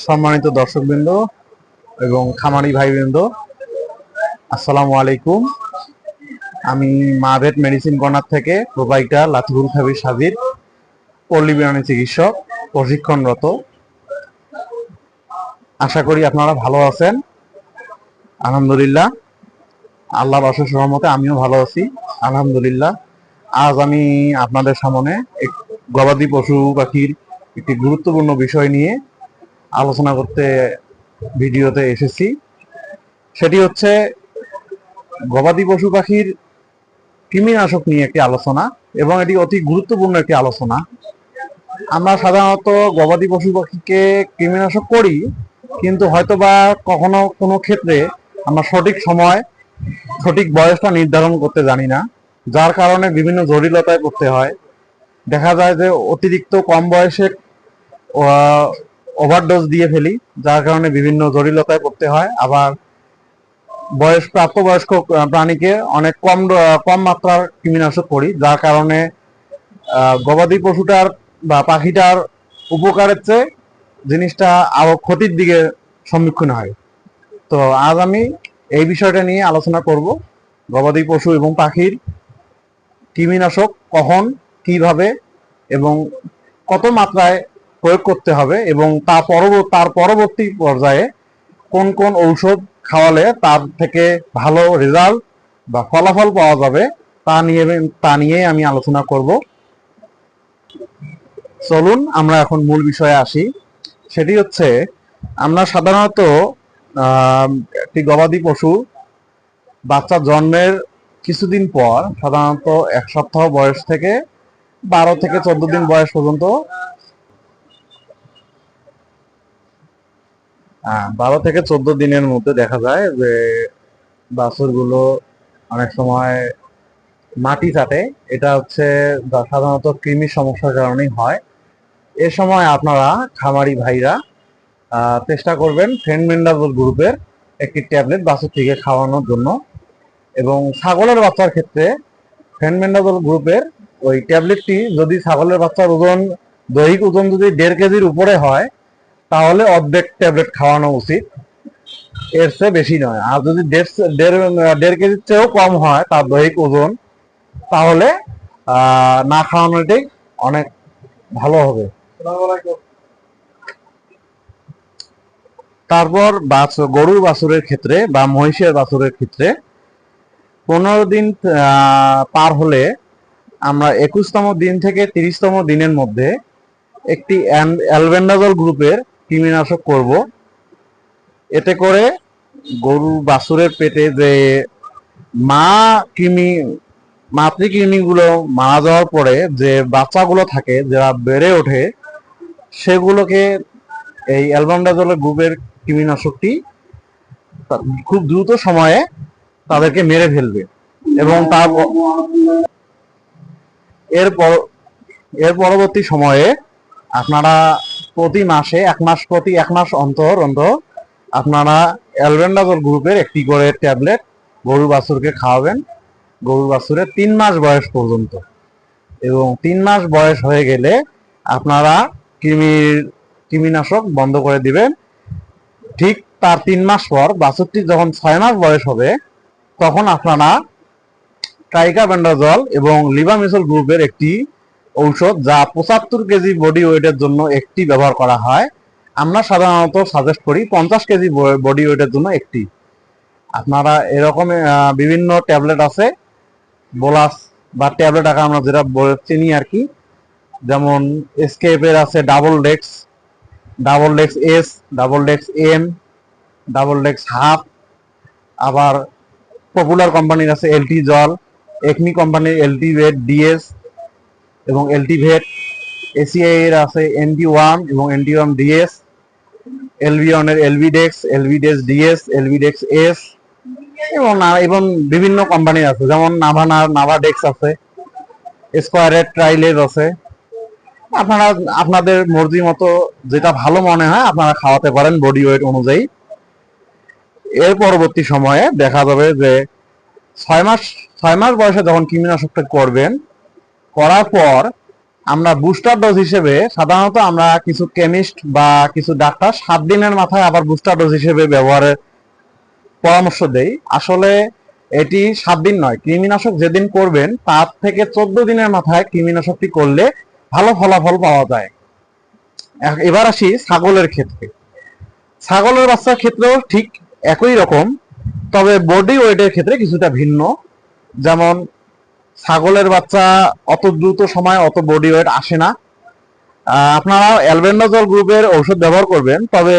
সম্মানিত দর্শকবৃন্দ এবং খামারি ভাইবৃন্দ, আসসালামু আলাইকুম। আমি মা ভেট মেডিসিন কর্নার থেকে প্রোভাইডার লাতিফুল খাবির সাজিদ, পল্লী বিজ্ঞানী চিকিৎসক, প্রশিক্ষণরত। আশা করি আপনারা ভালো আছেন। আলহামদুলিল্লাহ, আল্লাহর অশেষ রহমতে আমিও ভালো আছি, আলহামদুলিল্লাহ। আজ আমি আপনাদের সামনে গবাদি পশু পাখির একটি গুরুত্বপূর্ণ বিষয় নিয়ে আলোচনা করতে ভিডিওতে এসেছি। সেটি হচ্ছে গবাদি পশু পাখির কৃমিনাশক নিয়ে একটি আলোচনা, এবং এটি অতি গুরুত্বপূর্ণ একটি আলোচনা। আমরা সাধারণত গবাদি পশু পাখিকে কৃমিনাশক করি, কিন্তু হয়তোবা কখনো কোনো ক্ষেত্রে আমরা সঠিক সময় সঠিক বয়সটা নির্ধারণ করতে জানি না, যার কারণে বিভিন্ন জটিলতায় পড়তে হয়। দেখা যায় যে অতিরিক্ত কম বয়সে ওভারডোজ দিয়ে ফেলি, যার কারণে বিভিন্ন জটিলতায় পড়তে হয়। আবার প্রাপ্তবয়স্ক প্রাণীকে অনেক কম মাত্রার কৃমিনাশক করি, যার কারণে গবাদি পশুটার বা পাখিটার উপকারের চেয়ে জিনিসটা আরো ক্ষতির দিকে সম্মুখীন হয়। তো আজ আমি এই বিষয়টা নিয়ে আলোচনা করব। গবাদি পশু এবং পাখির কৃমিনাশক কখন, কিভাবে এবং কত মাত্রায় প্রয়োগ করতে হবে, এবং তার পরবর্তী পর্যায়ে কোন কোন ঔষধ খাওয়ালে তার থেকে ভালো রেজাল্ট বা ফলাফল পাওয়া যাবে, তা নিয়ে আমি আলোচনা করব। চলুন আমরা এখন মূল বিষয়ে আসি। সেটি হচ্ছে, আমরা সাধারণত একটি গবাদি পশু বাচ্চা জন্মের কিছুদিন পর, সাধারণত 1 সপ্তাহ বয়স থেকে 12 থেকে 14 দিন বয়স পর্যন্ত 12 থেকে 14 দিনের মধ্যে দেখা যায় যে বাছুরগুলো অনেক সময় মাটি চাটে। এটা হচ্ছে সাধারণত কৃমির সমস্যার কারণেই হয়। এ সময় আপনারা খামারি ভাইরা চেষ্টা করবেন ফেনমেন্ডাজল গ্রুপের একটি ট্যাবলেট বাছুরটিকে খাওয়ানোর জন্য। এবং ছাগলের বাচ্চার ক্ষেত্রে ফেনমেন্ডাজল গ্রুপের ওই ট্যাবলেটটি, যদি ছাগলের বাচ্চার দৈহিক ওজন যদি 1.5 কেজির উপরে হয়, তাহলে অর্ধেক ট্যাবলেট খাওয়ানো উচিত, এর চেয়ে বেশি নয়। আর যদি 1.5 কেজির চেয়েও কম হয় তার দৈহিক ওজন, তাহলে না খাওয়ানোটাই অনেক ভালো হবে। তারপর গরুর বাছুরের ক্ষেত্রে বা মহিষের বাছুরের ক্ষেত্রে 15 দিন পার হলে আমরা 21তম দিন থেকে 30তম দিনের মধ্যে একটি অ্যালবেন্ডাজল গ্রুপের কৃমিনাশক করব। এতে করে গরু বাছুরের পেটে যে মাতৃকৃমিগুলো মারা যাওয়ার পরে যে বাচ্চাগুলো থাকে, যারা বেড়ে ওঠে, সেগুলোকে এই অ্যালবেন্ডাজলের গ্রুপের কৃমিনাশকটি খুব দ্রুত সময়ে তাদেরকে মেরে ফেলবে। এবং এর পরবর্তী সময়ে আপনারা প্রতি মাসে এক মাস অন্তর আপনারা অ্যালবেন্ডাজল গ্রুপের একটি করে ট্যাবলেট গরু বাছুরকে খাওয়াবেন, গরু বাছুরের 3 মাস বয়স পর্যন্ত। এবং 3 মাস বয়স হয়ে গেলে আপনারা কৃমিনাশক বন্ধ করে দিবেন। ঠিক তার 3 মাস পর বাছুরটি যখন 6 মাস বয়স হবে, তখন আপনারা ট্রাইকাবেন্ডাজল এবং লিভামিসল গ্রুপের একটি ঔষধ, যা 75 কেজি বডি ওয়েটের জন্য একটি ব্যবহার করা হয়। আমরা সাধারণত সাজেস্ট করি 50 কেজি বডি ওয়েটের জন্য একটি। আপনারা এরকম বিভিন্ন ট্যাবলেট আছে, বোলাস বা ট্যাবলেট আকারে আমরা যেটা চিনি আর কি, যেমন এসকেপের আছে ডাবল ডেক্স এস, ডাবল ডেক্স এম, ডাবল ডেক্স হাফ। আবার পপুলার কোম্পানির আছে এলটি জল, একমি কোম্পানির এলটি ভেট ডিএস এবং এলটি ভেট। এসিআই এর আছে NT1 এবং NT1 ডিএস, এলভিয়নের এলভিডেক্স ডিএস, এলভিডেক্স এস, এবং বিভিন্ন কোম্পানির আছে, যেমন নাভাডেক্স আছে, স্কোয়ারের ট্রাইলেজ আছে। আপনারা আপনাদের মর্জি মতো যেটা ভালো মনে হয় আপনারা খাওয়াতে পারেন বডি ওয়েট অনুযায়ী। এর পরবর্তী সময়ে দেখা যাবে যে 6 মাস বয়সে যখন কৃমিনাশকটা করবেন, করার পর আমরা বুস্টার ডোজ হিসেবে সাধারণত আমরা কিছু কেমিস্ট বা কিছু ডাক্তার 7 দিনের মাথায় আবার বুস্টার ডোজ হিসেবে ব্যবহারের পরামর্শ দেই। আসলে এটি 7 দিন নয়, কৃমিনাশক যেদিন করবেন তার থেকে 14 দিনের মাথায় কৃমিনাশকটি করলে ভালো ফলাফল পাওয়া যায়। এবার আসি ছাগলের ক্ষেত্রে। ছাগলের বাচ্চার ক্ষেত্রেও ঠিক একই রকম, তবে বডি ওয়েটের ক্ষেত্রে কিছুটা ভিন্ন। যেমন ছাগলের বাচ্চা অত দ্রুত সময় অত বডি ওয়েট আসে না। আপনারা অ্যালবেন্ডাজল গ্রুপের ঔষধ ব্যবহার করবেন, তবে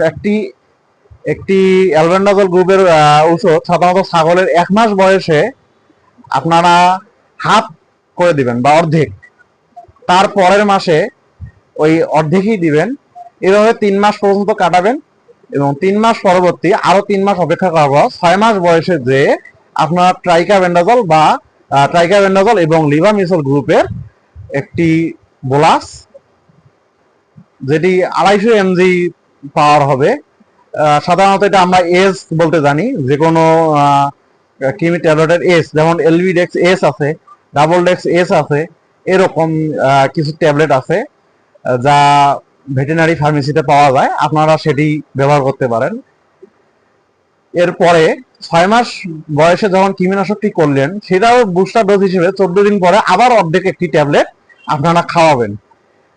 একটি একটি অ্যালবেন্ডাজল গ্রুপের ঔষধ সাধারণত ছাগলের 1 মাস বয়সে আপনারা হাফ করে দিবেন বা অর্ধেক, তার পরের মাসে ওই অর্ধেকই দিবেন। এভাবে 3 মাস পর্যন্ত কাটাবেন এবং 3 মাস পরবর্তী আরো 3 মাস অপেক্ষা করার পর 6 মাস বয়সে যে আপনার ট্রাইকাবেন্ডাজল এবং লিভামিসল গ্রুপের একটি বোলাস, যেটি 250 mg পাওয়ার হবে। সাধারণত এটা আমরা এস বলতে জানি, যে কোনো কৃমি ট্যাবলেটের এস, যেমন এলভিডেক্স এস আছে, ডাবল ডেক্স এস আছে, এরকম কিছু ট্যাবলেট আছে যা ভেটেরিনারি ফার্মেসিতে পাওয়া যায়, আপনারা সেটি ব্যবহার করতে পারেন। এরপরে 6 মাস বয়সে যখন কৃমিনাশকটি করলেন, সেটাও বুস্টার ডোজ হিসেবে 14 দিন পরে আবার অর্ধেক একটি ট্যাবলেট আপনারা খাওয়াবেন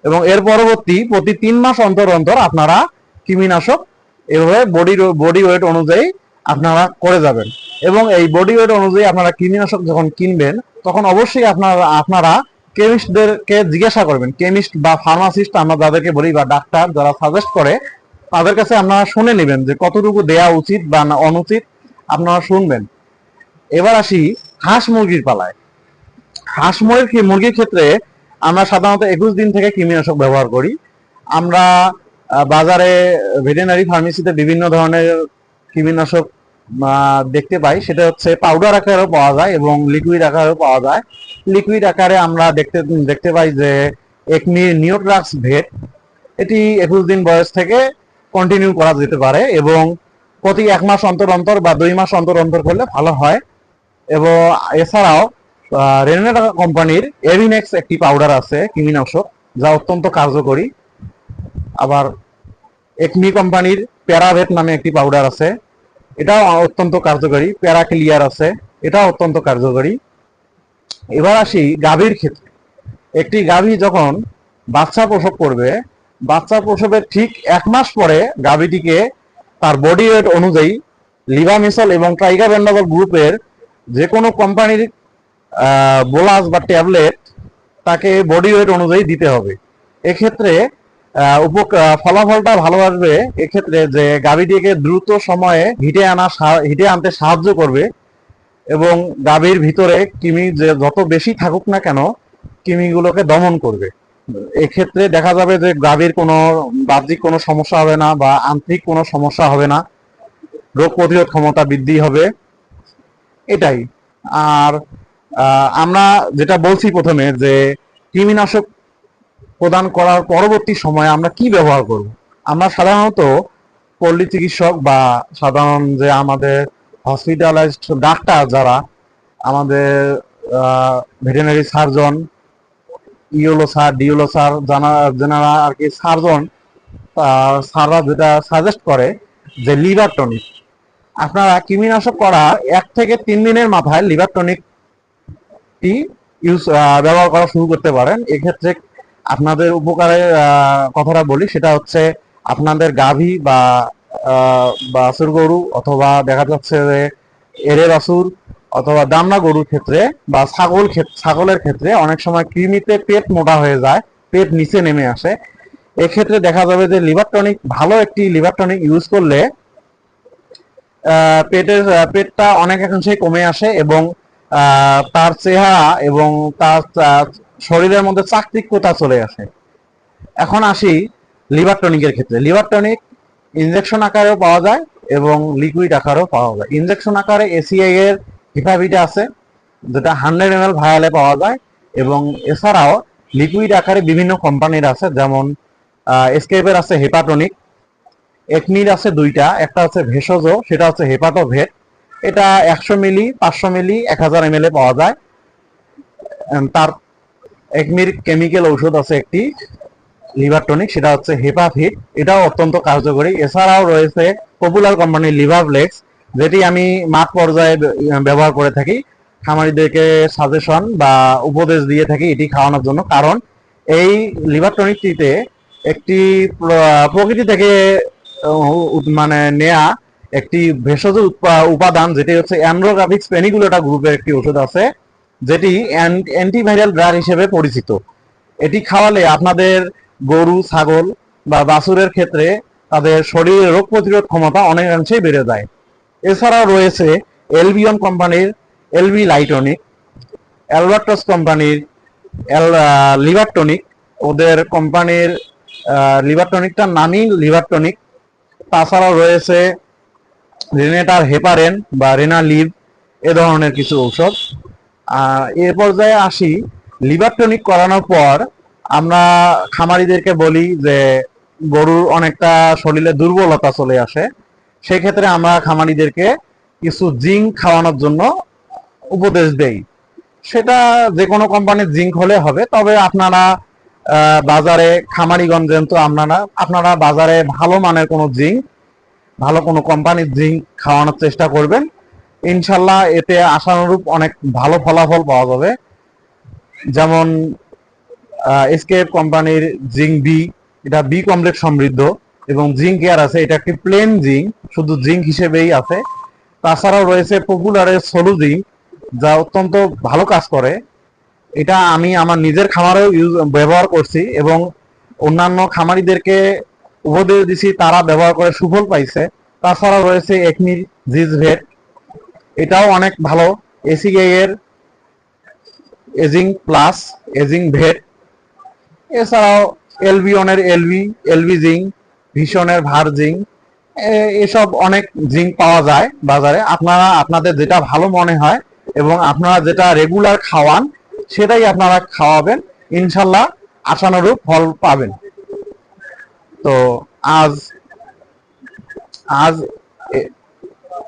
এবং এর পরবর্তী প্রতি 3 মাস অন্তর অন্তর আপনারা কৃমিনাশক এভাবে বডি ওয়েট অনুযায়ী আপনারা করে যাবেন। এবং এই বডি ওয়েট অনুযায়ী আপনারা কৃমিনাশক যখন কিনবেন, তখন অবশ্যই আপনারা কেমিস্টদেরকে জিজ্ঞাসা করবেন। কেমিস্ট বা ফার্মাসিস্ট আমরা যাদেরকে বলি বা ডাক্তার যারা সাজেস্ট করে, তাদের কাছে আপনারা শুনে নেবেন যে কতটুকু দেয়া উচিত বা অনুচিত, আপনারা শুনবেন। এবার আসি হাঁস মুরগির পালায়। হাঁস মুরগির ক্ষেত্রে আমরা সাধারণত 21 দিন থেকে কৃমিনাশক ব্যবহার করি। আমরা বাজারে ভেটেরিনারি ফার্মেসিতে বিভিন্ন ধরনের কৃমিনাশক দেখতে পাই, সেটা হচ্ছে পাউডার আকারেও পাওয়া যায় এবং লিকুইড আকারেও পাওয়া যায়। লিকুইড আকারে আমরা দেখতে পাই যে একমি নিওট্রাক্স ভেট, এটি 21 দিন বয়স থেকে কন্টিনিউ করা যেতে পারে এবং প্রতি 1 মাস অন্তর অন্তর বা 2 মাস অন্তর অন্তর করলে ভালো হয়। এবং এছাড়াও রেনেটা কোম্পানির এভিনেক্স একটি পাউডার আছে কৃমিনাশক, যা অত্যন্ত কার্যকরী। আবার একমি কোম্পানির প্যারাভেট নামে একটি পাউডার আছে, এটাও অত্যন্ত কার্যকরী। প্যারাক্লিয়ার আছে, এটাও অত্যন্ত কার্যকরী। এবার আসি গাভীর ক্ষেত্রে। একটি গাভী যখন বাচ্চা প্রসব করবে, বাচ্চা প্রসবের ঠিক 1 মাস পরে গাভীটিকে তার বডি ওয়েট অনুযায়ী লিভামিসল এবং ট্রাইকাবেন্ডাজল গ্রুপের যে কোনো কোম্পানির বোলাস বা ট্যাবলেট তাকে বডি ওয়েট অনুযায়ী দিতে হবে। এক্ষেত্রে ফলাফলটা ভালো আসবে এক্ষেত্রে যে গাভীটিকে দ্রুত সময়ে হিটে আনতে সাহায্য করবে এবং গাভীর ভিতরে কৃমি যে যত বেশি থাকুক না কেন, কৃমিগুলোকে দমন করবে। এক্ষেত্রে দেখা যাবে যে গাভীর কোনো বাহ্যিক কোনো সমস্যা হবে না বা আন্তরিক কোনো সমস্যা হবে না, রোগ প্রতিরোধ ক্ষমতা বৃদ্ধি হবে, এটাই। আর আমরা যেটা বলছি প্রথমে যে কৃমিনাশক প্রদান করার পরবর্তী সময়ে আমরা কি ব্যবহার করব। আমরা সাধারণত পল্লী চিকিৎসক বা সাধারণ যে আমাদের হসপিটালাইজড ডাক্তার যারা, আমাদের ভেটেরিনারি সার্জন, ইওলো স্যার, ডিওলো স্যার, যারা আর কি সার্জন, স্যাররা যেটা সাজেস্ট করে যে লিভার টনিক, আপনারা কৃমিনাশক করার 1 থেকে 3 দিনের মাথায় লিভার টনিকটি ব্যবহার করা শুরু করতে পারেন। এক্ষেত্রে আপনাদের উপকারের কথাটা বলি, সেটা হচ্ছে আপনাদের গাভী বা বাছুর গরু অথবা দেখা যাচ্ছে যে এরে বাছুর অথবা দামনা গরুর ক্ষেত্রে বা ছাগলের ক্ষেত্রে অনেক সময় কৃমিতে পেট মোটা হয়ে যায়, পেট নিচে নেমে আসে। এক্ষেত্রে দেখা যাবে যে লিভার টনিক, ভালো একটি লিভার টনিক ইউজ করলে পেটটা অনেকাংশেই কমে আসে এবং তার চেহারা এবং তার শরীরের মধ্যে চাকচিক্যতা চলে আসে। এখন আসি লিভার টনিকের ক্ষেত্রে। লিভার টনিক ইনজেকশন আকারেও পাওয়া যায় এবং লিকুইড আকারেও পাওয়া যায়। ইনজেকশন আকারে এসিআই এর হিপাভিটা আছে, যেটা 100 ml ভায়ালে পাওয়া যায়, এবং এছাড়াও লিকুইড আকারে বিভিন্ন কোম্পানির আছে, যেমন এসকেপের আছে হেপাটনিক, একমির আছে 2টা, একটা হচ্ছে ভেষজ, সেটা হচ্ছে হেপাটোভেট, এটা 100 মিলি, 500 মিলি, 1000 ml পাওয়া যায়। তার একমির কেমিক্যাল ঔষধ আছে একটি লিভার টনিক, সেটা হচ্ছে হেপাফিট, এটাও অত্যন্ত কার্যকরী। এছাড়াও রয়েছে পপুলার কোম্পানির লিভারফ্লেক্স, যেটি আমি মাঠ পর্যায়ে ব্যবহার করে থাকি, খামারিদেরকে সাজেশন বা উপদেশ দিয়ে থাকি এটি খাওয়ানোর জন্য। কারণ এই লিভার টনিকটিতে একটি প্রকৃতি থেকে মানে নেয়া একটি ভেষজ উপাদান, যেটি হচ্ছে অ্যান্ড্রোগ্রাফিক স্পেনিগুলেটা গ্রুপের একটি ওষুধ আছে, যেটি অ্যান্টিভাইরাল ড্রাগ হিসেবে পরিচিত। এটি খাওয়ালে আপনাদের গরু, ছাগল বা বাছুরের ক্ষেত্রে তাদের শরীরের রোগ প্রতিরোধ ক্ষমতা অনেকাংশেই বেড়ে যায়। এছাড়াও রয়েছে এলবিয়ন কোম্পানির এলবি লাইটনিক, অ্যালবার্টাস কোম্পানির লিভার টনিক, ওদের কোম্পানির লিভার টনিকটার নামই লিভার টনিক। তাছাড়াও রয়েছে রেনেটার হেপারেন বা রেনালিভ, এ ধরনের কিছু ঔষধ। এর পর্যায়ে আসি, লিভার টনিক করানোর পর আমরা খামারিদেরকে বলি যে গরুর অনেকটা শরীরে দুর্বলতা চলে আসে, সেক্ষেত্রে আমরা খামারিদেরকে কিছু জিঙ্ক খাওয়ানোর জন্য উপদেশ দেই। সেটা যে কোনো কোম্পানির জিঙ্ক হলে হবে, তবে আপনারা বাজারে খামারিগঞ্জ যেহেতু আপনারা বাজারে ভালো মানের কোনো জিঙ্ক, ভালো কোনো কোম্পানির জিঙ্ক খাওয়ানোর চেষ্টা করবেন। ইনশাল্লাহ এতে আশানুরূপ অনেক ভালো ফলাফল পাওয়া যাবে। যেমন এসকেএফ কোম্পানির জিঙ্ক বি, এটা বি কমপ্লেক্স সমৃদ্ধ, এবং জিঙ্ক কেয়ার আছে, এটা একটি প্লেন জিঙ্ক, শুধু জিঙ্ক হিসেবেই আছে। তাছাড়াও রয়েছে পপুলারের সোলু জিঙ্ক, যা অত্যন্ত ভালো কাজ করে। এটা আমি আমার নিজের খামারেও ব্যবহার করছি এবং অন্যান্য খামারিদেরকে উপদেশ দিছি, তারা ব্যবহার করে সুফল পাইছে। তাছাড়াও রয়েছে একমির জিজভেট, এটাও অনেক ভালো। এসিআই এর এজিং প্লাস, এজিং ভেট, এছাড়াও এলবিয়নের এলবি জিঙ্ক, ভীষণের ভার জিঙ্ক, এসব অনেক জিঙ্ক পাওয়া যায় বাজারে। আপনারা আপনাদের যেটা ভালো মনে হয় এবং আপনারা যেটা রেগুলার খাওয়ান সেটাই আপনারা খাওয়াবেন, ইনশাল্লাহ আশানুরূপ ফল পাবেন। তো আজ আজ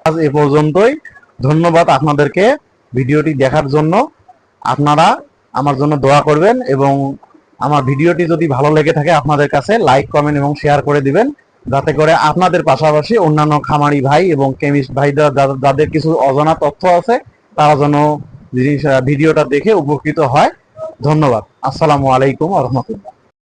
আজ এ পর্যন্তই। ধন্যবাদ আপনাদেরকে ভিডিওটি দেখার জন্য। আপনারা আমার জন্য দোয়া করবেন এবং আমার ভিডিওটি যদি ভালো লেগে থাকে আপনাদের কাছে লাইক, কমেন্ট এবং শেয়ার করে দিবেন, যাতে করে আপনাদের পাশাপাশি অন্যান্য খামারি ভাই এবং কেমিস্ট ভাইরা যাদের কিছু অজানা তথ্য আছে তারা যেন ভিডিওটা দেখে উপকৃত হয়। ধন্যবাদ। আসসালামু আলাইকুম ওয়া রাহমাতুল্লাহ।